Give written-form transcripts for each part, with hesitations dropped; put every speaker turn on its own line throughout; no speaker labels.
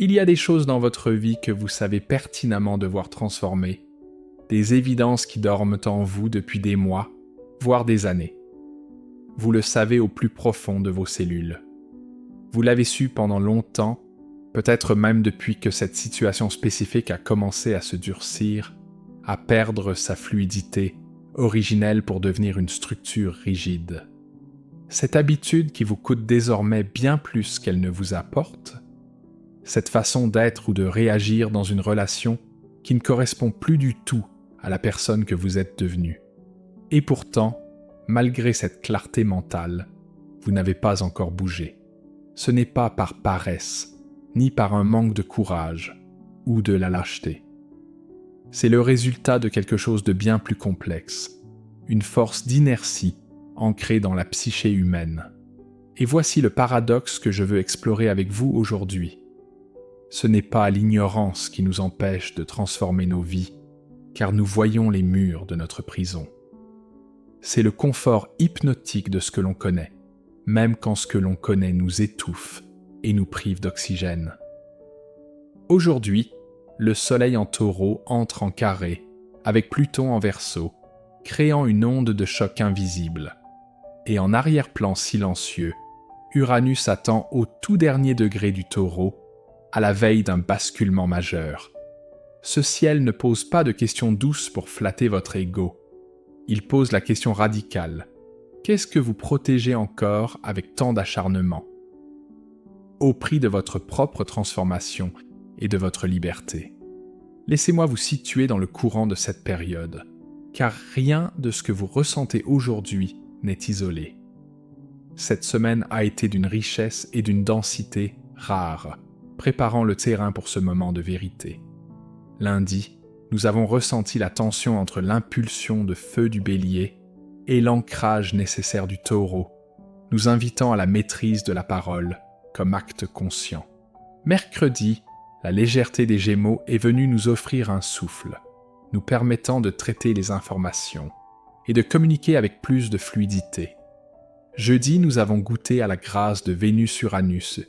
Il y a des choses dans votre vie que vous savez pertinemment devoir transformer, des évidences qui dorment en vous depuis des mois, voire des années. Vous le savez au plus profond de vos cellules. Vous l'avez su pendant longtemps, peut-être même depuis que cette situation spécifique a commencé à se durcir, à perdre sa fluidité originelle pour devenir une structure rigide. Cette habitude qui vous coûte désormais bien plus qu'elle ne vous apporte, cette façon d'être ou de réagir dans une relation qui ne correspond plus du tout à la personne que vous êtes devenue. Et pourtant, malgré cette clarté mentale, vous n'avez pas encore bougé. Ce n'est pas par paresse, ni par un manque de courage ou de la lâcheté. C'est le résultat de quelque chose de bien plus complexe, une force d'inertie ancrée dans la psyché humaine. Et voici le paradoxe que je veux explorer avec vous aujourd'hui. Ce n'est pas l'ignorance qui nous empêche de transformer nos vies, car nous voyons les murs de notre prison. C'est le confort hypnotique de ce que l'on connaît, même quand ce que l'on connaît nous étouffe et nous prive d'oxygène. Aujourd'hui, le Soleil en Taureau entre en carré, avec Pluton en Verseau, créant une onde de choc invisible. Et en arrière-plan silencieux, Uranus attend au tout dernier degré du Taureau, à la veille d'un basculement majeur. Ce ciel ne pose pas de questions douces pour flatter votre ego. Il pose la question radicale. Qu'est-ce que vous protégez encore avec tant d'acharnement? Au prix de votre propre transformation et de votre liberté. Laissez-moi vous situer dans le courant de cette période, car rien de ce que vous ressentez aujourd'hui n'est isolé. Cette semaine a été d'une richesse et d'une densité rares, préparant le terrain pour ce moment de vérité. Lundi, nous avons ressenti la tension entre l'impulsion de feu du Bélier et l'ancrage nécessaire du Taureau, nous invitant à la maîtrise de la parole comme acte conscient. Mercredi, la légèreté des Gémeaux est venue nous offrir un souffle, nous permettant de traiter les informations et de communiquer avec plus de fluidité. Jeudi, nous avons goûté à la grâce de Vénus-Uranus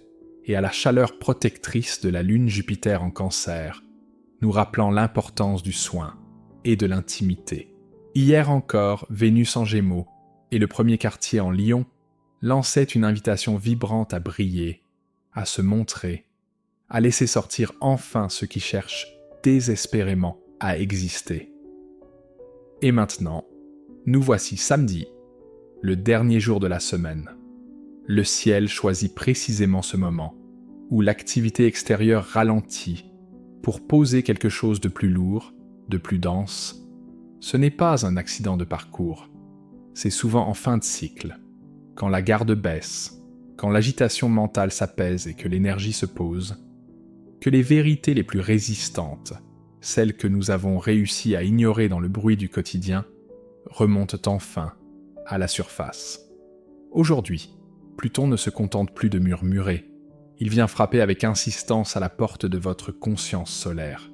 et à la chaleur protectrice de la Lune Jupiter en Cancer, nous rappelant l'importance du soin et de l'intimité. Hier encore, Vénus en Gémeaux et le premier quartier en Lion lançaient une invitation vibrante à briller, à se montrer, à laisser sortir enfin ceux qui cherchent désespérément à exister. Et maintenant, nous voici samedi, le dernier jour de la semaine. Le ciel choisit précisément ce moment où l'activité extérieure ralentit pour poser quelque chose de plus lourd, de plus dense. Ce n'est pas un accident de parcours, c'est souvent en fin de cycle, quand la garde baisse, quand l'agitation mentale s'apaise et que l'énergie se pose, que les vérités les plus résistantes, celles que nous avons réussi à ignorer dans le bruit du quotidien, remontent enfin à la surface. Aujourd'hui, Pluton ne se contente plus de murmurer, il vient frapper avec insistance à la porte de votre conscience solaire.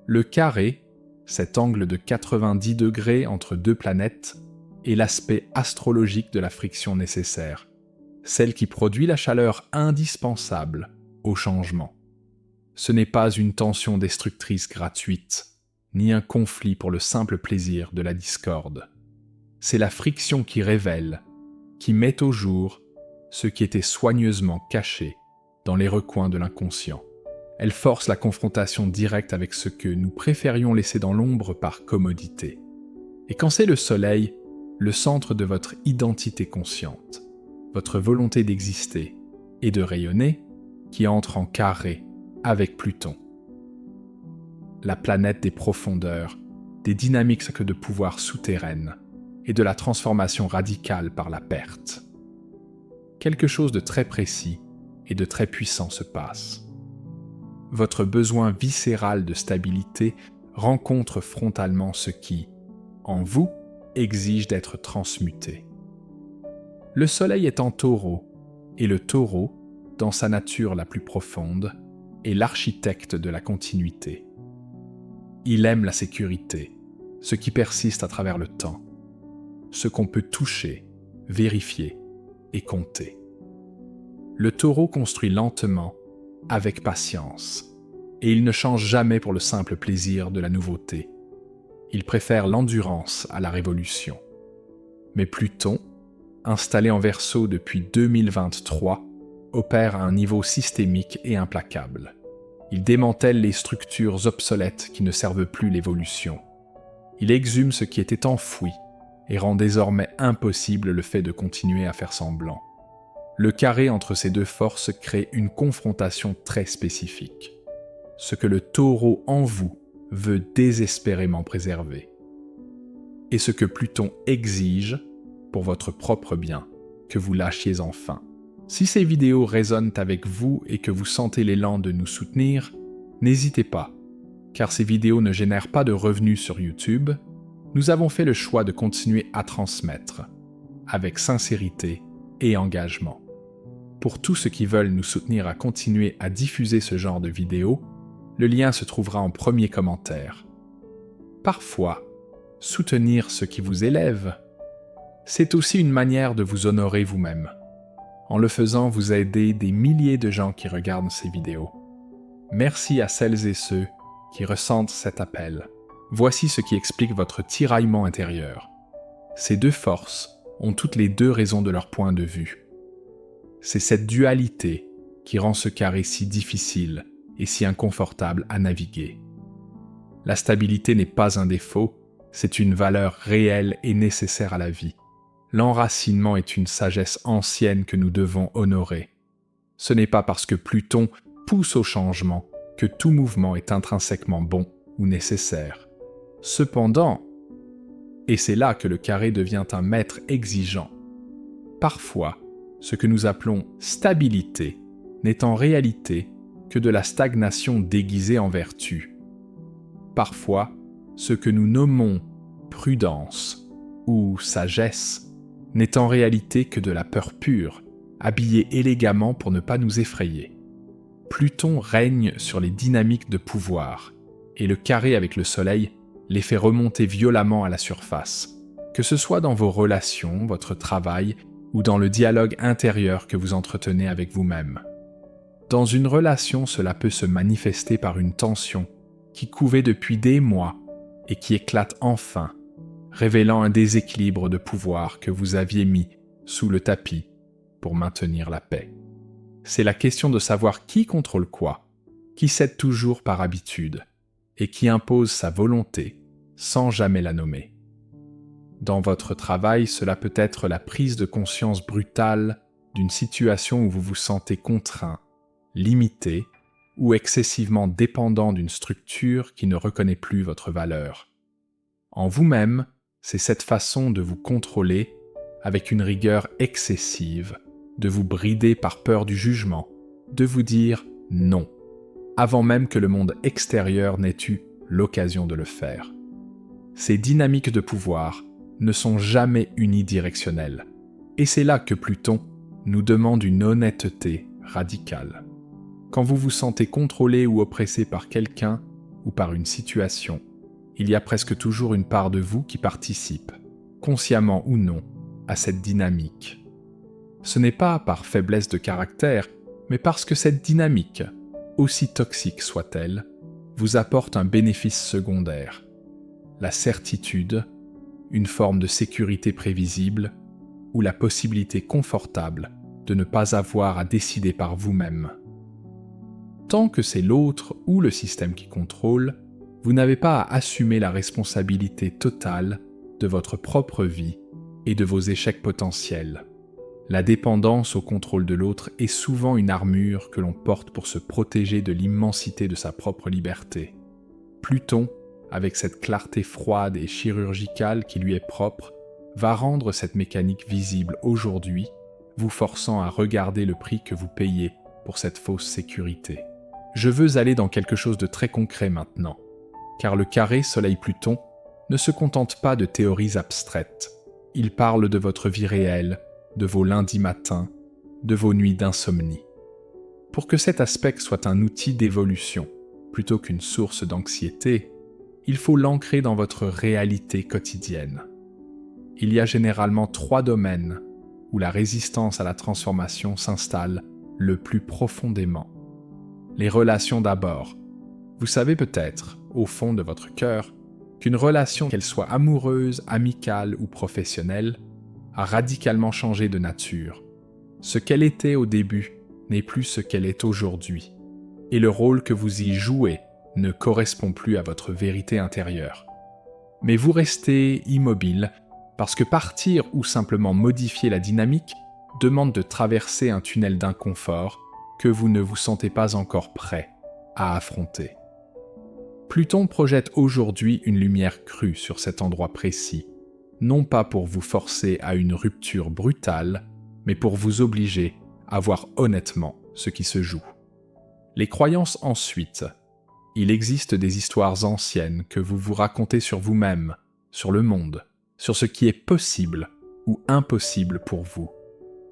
Le carré, cet angle de 90 degrés entre deux planètes, est l'aspect astrologique de la friction nécessaire, celle qui produit la chaleur indispensable au changement. Ce n'est pas une tension destructrice gratuite, ni un conflit pour le simple plaisir de la discorde. C'est la friction qui révèle, qui met au jour ce qui était soigneusement caché dans les recoins de l'inconscient. Elle force la confrontation directe avec ce que nous préférions laisser dans l'ombre par commodité. Et quand c'est le soleil, le centre de votre identité consciente, votre volonté d'exister et de rayonner, qui entre en carré avec Pluton. La planète des profondeurs, des dynamiques de pouvoir souterraines et de la transformation radicale par la perte. Quelque chose de très précis et de très puissant se passe. Votre besoin viscéral de stabilité rencontre frontalement ce qui, en vous, exige d'être transmuté. Le Soleil est en Taureau, et le Taureau, dans sa nature la plus profonde, est l'architecte de la continuité. Il aime la sécurité, ce qui persiste à travers le temps, ce qu'on peut toucher, vérifier et compter. Le Taureau construit lentement, avec patience. Et il ne change jamais pour le simple plaisir de la nouveauté. Il préfère l'endurance à la révolution. Mais Pluton, installé en Verseau depuis 2023, opère à un niveau systémique et implacable. Il démantèle les structures obsolètes qui ne servent plus l'évolution. Il exhume ce qui était enfoui et rend désormais impossible le fait de continuer à faire semblant. Le carré entre ces deux forces crée une confrontation très spécifique. Ce que le taureau en vous veut désespérément préserver. Et ce que Pluton exige, pour votre propre bien, que vous lâchiez enfin. Si ces vidéos résonnent avec vous et que vous sentez l'élan de nous soutenir, n'hésitez pas, car ces vidéos ne génèrent pas de revenus sur YouTube. Nous avons fait le choix de continuer à transmettre, avec sincérité et engagement. Pour tous ceux qui veulent nous soutenir à continuer à diffuser ce genre de vidéos, le lien se trouvera en premier commentaire. Parfois, soutenir ce qui vous élève, c'est aussi une manière de vous honorer vous-même. En le faisant, vous aidez des milliers de gens qui regardent ces vidéos. Merci à celles et ceux qui ressentent cet appel. Voici ce qui explique votre tiraillement intérieur. Ces deux forces ont toutes les deux raison de leur point de vue. C'est cette dualité qui rend ce carré si difficile et si inconfortable à naviguer. La stabilité n'est pas un défaut, c'est une valeur réelle et nécessaire à la vie. L'enracinement est une sagesse ancienne que nous devons honorer. Ce n'est pas parce que Pluton pousse au changement que tout mouvement est intrinsèquement bon ou nécessaire. Cependant, et c'est là que le carré devient un maître exigeant, parfois, ce que nous appelons stabilité n'est en réalité que de la stagnation déguisée en vertu. Parfois, ce que nous nommons prudence ou sagesse n'est en réalité que de la peur pure, habillée élégamment pour ne pas nous effrayer. Pluton règne sur les dynamiques de pouvoir, et le carré avec le Soleil les fait remonter violemment à la surface, que ce soit dans vos relations, votre travail ou dans le dialogue intérieur que vous entretenez avec vous-même. Dans une relation, cela peut se manifester par une tension qui couvait depuis des mois et qui éclate enfin, révélant un déséquilibre de pouvoir que vous aviez mis sous le tapis pour maintenir la paix. C'est la question de savoir qui contrôle quoi, qui cède toujours par habitude et qui impose sa volonté sans jamais la nommer. Dans votre travail, cela peut être la prise de conscience brutale d'une situation où vous vous sentez contraint, limité ou excessivement dépendant d'une structure qui ne reconnaît plus votre valeur. En vous-même, c'est cette façon de vous contrôler avec une rigueur excessive, de vous brider par peur du jugement, de vous dire non, avant même que le monde extérieur n'ait eu l'occasion de le faire. Ces dynamiques de pouvoir ne sont jamais unidirectionnelles, et c'est là que Pluton nous demande une honnêteté radicale. Quand vous vous sentez contrôlé ou oppressé par quelqu'un ou par une situation, il y a presque toujours une part de vous qui participe, consciemment ou non, à cette dynamique. Ce n'est pas par faiblesse de caractère, mais parce que cette dynamique, aussi toxique soit-elle, vous apporte un bénéfice secondaire, la certitude, une forme de sécurité prévisible ou la possibilité confortable de ne pas avoir à décider par vous-même. Tant que c'est l'autre ou le système qui contrôle, vous n'avez pas à assumer la responsabilité totale de votre propre vie et de vos échecs potentiels. La dépendance au contrôle de l'autre est souvent une armure que l'on porte pour se protéger de l'immensité de sa propre liberté. Pluton, avec cette clarté froide et chirurgicale qui lui est propre, va rendre cette mécanique visible aujourd'hui, vous forçant à regarder le prix que vous payez pour cette fausse sécurité. Je veux aller dans quelque chose de très concret maintenant, car le carré Soleil-Pluton ne se contente pas de théories abstraites. Il parle de votre vie réelle, de vos lundis matins, de vos nuits d'insomnie. Pour que cet aspect soit un outil d'évolution, plutôt qu'une source d'anxiété, il faut l'ancrer dans votre réalité quotidienne. Il y a généralement 3 domaines où la résistance à la transformation s'installe le plus profondément. Les relations d'abord. Vous savez peut-être, au fond de votre cœur, qu'une relation, qu'elle soit amoureuse, amicale ou professionnelle, a radicalement changé de nature. Ce qu'elle était au début n'est plus ce qu'elle est aujourd'hui, et le rôle que vous y jouez ne correspond plus à votre vérité intérieure. Mais vous restez immobile parce que partir ou simplement modifier la dynamique demande de traverser un tunnel d'inconfort que vous ne vous sentez pas encore prêt à affronter. Pluton projette aujourd'hui une lumière crue sur cet endroit précis, non pas pour vous forcer à une rupture brutale, mais pour vous obliger à voir honnêtement ce qui se joue. Les croyances ensuite. Il existe des histoires anciennes que vous vous racontez sur vous-même, sur le monde, sur ce qui est possible ou impossible pour vous.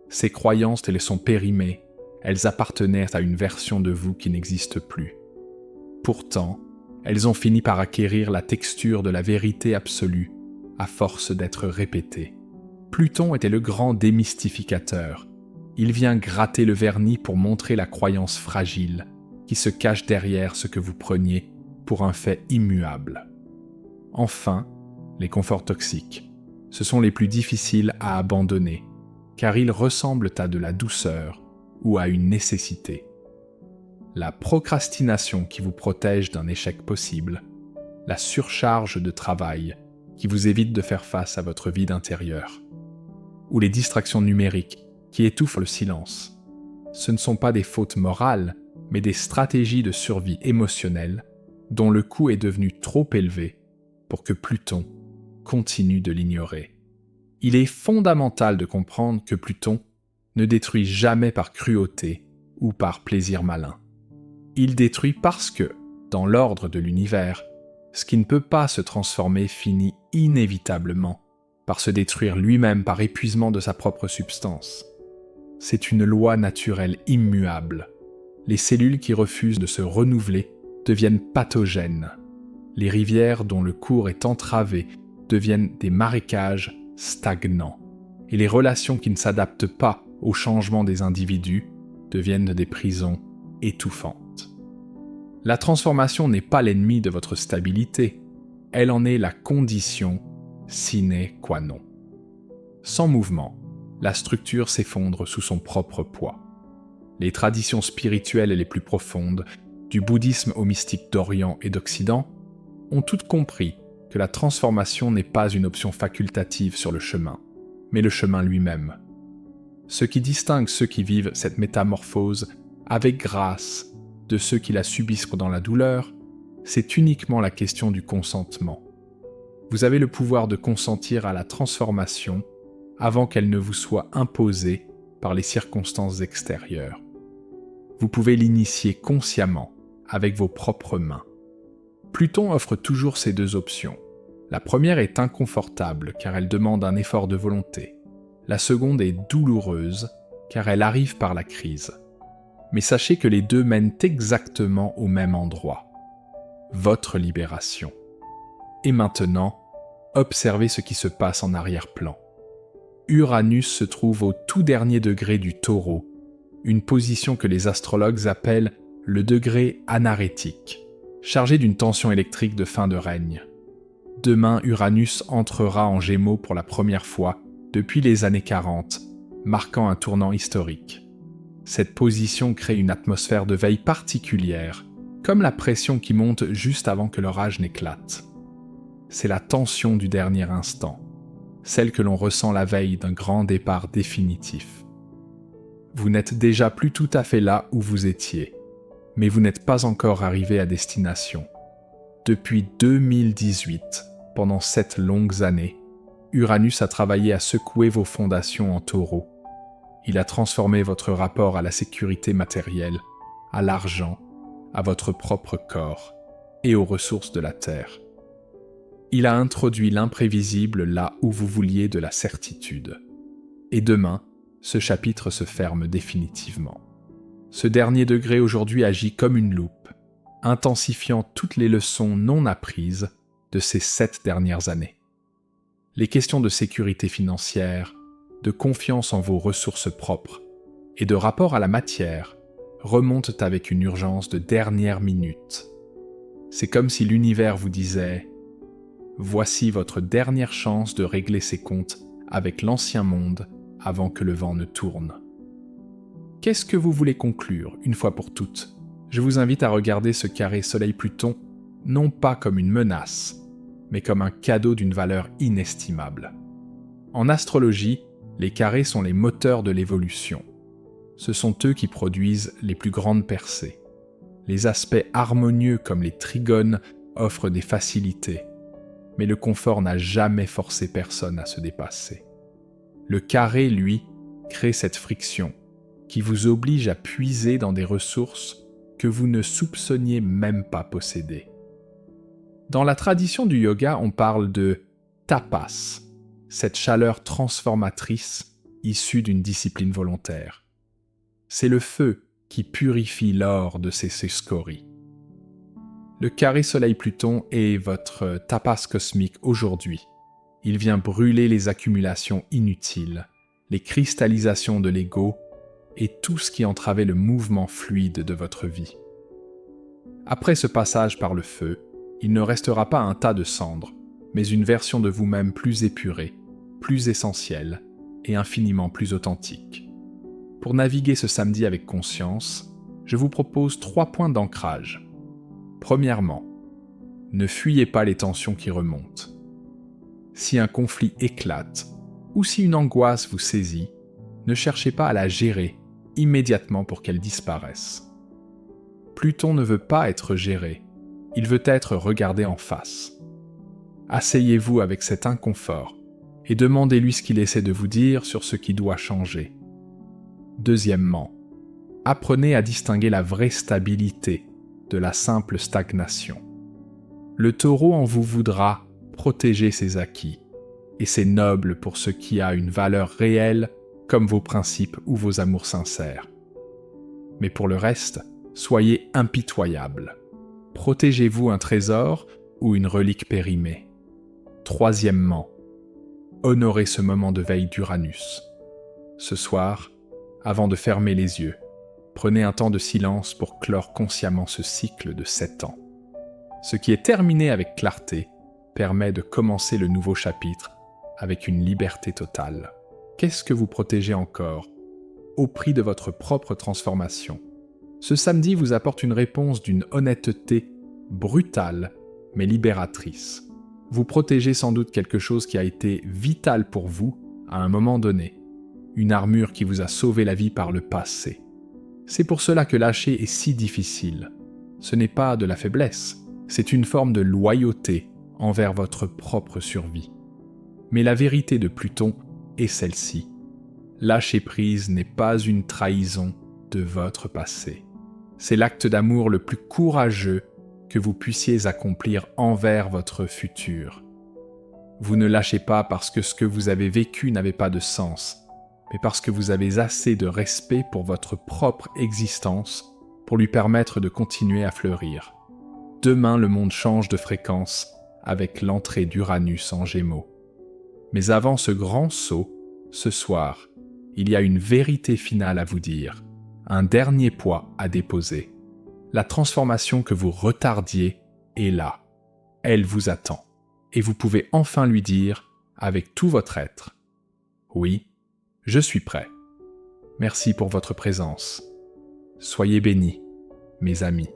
Ces croyances, elles sont périmées, elles appartenaient à une version de vous qui n'existe plus. Pourtant, elles ont fini par acquérir la texture de la vérité absolue à force d'être répétées. Pluton était le grand démystificateur. Il vient gratter le vernis pour montrer la croyance fragile qui se cache derrière ce que vous preniez pour un fait immuable. Enfin, les conforts toxiques. Ce sont les plus difficiles à abandonner, car ils ressemblent à de la douceur ou à une nécessité. La procrastination qui vous protège d'un échec possible, la surcharge de travail qui vous évite de faire face à votre vide intérieur, ou les distractions numériques qui étouffent le silence. Ce ne sont pas des fautes morales, mais des stratégies de survie émotionnelle dont le coût est devenu trop élevé pour que Pluton continue de l'ignorer. Il est fondamental de comprendre que Pluton ne détruit jamais par cruauté ou par plaisir malin. Il détruit parce que, dans l'ordre de l'univers, ce qui ne peut pas se transformer finit inévitablement par se détruire lui-même par épuisement de sa propre substance. C'est une loi naturelle immuable. Les cellules qui refusent de se renouveler deviennent pathogènes. Les rivières dont le cours est entravé deviennent des marécages stagnants. Et les relations qui ne s'adaptent pas au changement des individus deviennent des prisons étouffantes. La transformation n'est pas l'ennemi de votre stabilité, elle en est la condition sine qua non. Sans mouvement, la structure s'effondre sous son propre poids. Les traditions spirituelles les plus profondes, du bouddhisme au mystique d'Orient et d'Occident, ont toutes compris que la transformation n'est pas une option facultative sur le chemin, mais le chemin lui-même. Ce qui distingue ceux qui vivent cette métamorphose avec grâce de ceux qui la subissent dans la douleur, c'est uniquement la question du consentement. Vous avez le pouvoir de consentir à la transformation avant qu'elle ne vous soit imposée par les circonstances extérieures. Vous pouvez l'initier consciemment avec vos propres mains. Pluton offre toujours ces deux options. La première est inconfortable car elle demande un effort de volonté. La seconde est douloureuse car elle arrive par la crise. Mais sachez que les deux mènent exactement au même endroit. Votre libération. Et maintenant, observez ce qui se passe en arrière-plan. Uranus se trouve au tout dernier degré du Taureau, une position que les astrologues appellent le degré anarétique, chargé d'une tension électrique de fin de règne. Demain, Uranus entrera en Gémeaux pour la première fois depuis les années 40, marquant un tournant historique. Cette position crée une atmosphère de veille particulière, comme la pression qui monte juste avant que l'orage n'éclate. C'est la tension du dernier instant, celle que l'on ressent la veille d'un grand départ définitif. Vous n'êtes déjà plus tout à fait là où vous étiez, mais vous n'êtes pas encore arrivé à destination. Depuis 2018, pendant 7 longues années, Uranus a travaillé à secouer vos fondations en Taureau. Il a transformé votre rapport à la sécurité matérielle, à l'argent, à votre propre corps et aux ressources de la Terre. Il a introduit l'imprévisible là où vous vouliez de la certitude. Et demain, ce chapitre se ferme définitivement. Ce dernier degré aujourd'hui agit comme une loupe, intensifiant toutes les leçons non apprises de ces 7 dernières années. Les questions de sécurité financière, de confiance en vos ressources propres et de rapport à la matière remontent avec une urgence de dernière minute. C'est comme si l'univers vous disait « Voici votre dernière chance de régler ses comptes avec l'ancien monde avant que le vent ne tourne. » Qu'est-ce que vous voulez conclure une fois pour toutes ? Je vous invite à regarder ce carré Soleil-Pluton non pas comme une menace, mais comme un cadeau d'une valeur inestimable. En astrologie, les carrés sont les moteurs de l'évolution. Ce sont eux qui produisent les plus grandes percées. Les aspects harmonieux comme les trigones offrent des facilités, mais le confort n'a jamais forcé personne à se dépasser. Le carré, lui, crée cette friction qui vous oblige à puiser dans des ressources que vous ne soupçonniez même pas posséder. Dans la tradition du yoga, on parle de tapas, cette chaleur transformatrice issue d'une discipline volontaire. C'est le feu qui purifie l'or de ses scories. Le carré Soleil-Pluton est votre tapas cosmique aujourd'hui. Il vient brûler les accumulations inutiles, les cristallisations de l'ego et tout ce qui entravait le mouvement fluide de votre vie. Après ce passage par le feu, il ne restera pas un tas de cendres, mais une version de vous-même plus épurée, plus essentielle et infiniment plus authentique. Pour naviguer ce samedi avec conscience, je vous propose 3 points d'ancrage. Premièrement, ne fuyez pas les tensions qui remontent. Si un conflit éclate ou si une angoisse vous saisit, ne cherchez pas à la gérer immédiatement pour qu'elle disparaisse. Pluton ne veut pas être géré, il veut être regardé en face. Asseyez-vous avec cet inconfort et demandez-lui ce qu'il essaie de vous dire sur ce qui doit changer. Deuxièmement, apprenez à distinguer la vraie stabilité de la simple stagnation. Le taureau en vous voudra protéger ses acquis, et c'est noble pour ce qui a une valeur réelle comme vos principes ou vos amours sincères. Mais pour le reste, soyez impitoyable. Protégez-vous un trésor ou une relique périmée. Troisièmement, honorez ce moment de veille d'Uranus. Ce soir, avant de fermer les yeux, prenez un temps de silence pour clore consciemment ce cycle de 7 ans. Ce qui est terminé avec clarté permet de commencer le nouveau chapitre avec une liberté totale. Qu'est-ce que vous protégez encore, au prix de votre propre transformation ? Ce samedi vous apporte une réponse d'une honnêteté brutale mais libératrice. Vous protégez sans doute quelque chose qui a été vital pour vous à un moment donné, une armure qui vous a sauvé la vie par le passé. C'est pour cela que lâcher est si difficile. Ce n'est pas de la faiblesse, c'est une forme de loyauté envers votre propre survie. Mais la vérité de Pluton est celle-ci. Lâcher prise n'est pas une trahison de votre passé. C'est l'acte d'amour le plus courageux que vous puissiez accomplir envers votre futur. Vous ne lâchez pas parce que ce que vous avez vécu n'avait pas de sens, mais parce que vous avez assez de respect pour votre propre existence pour lui permettre de continuer à fleurir. Demain, le monde change de fréquence avec l'entrée d'Uranus en Gémeaux. Mais avant ce grand saut, ce soir, il y a une vérité finale à vous dire, un dernier poids à déposer. La transformation que vous retardiez est là. Elle vous attend. Et vous pouvez enfin lui dire, avec tout votre être, « Oui, je suis prêt. » Merci pour votre présence. Soyez bénis, mes amis.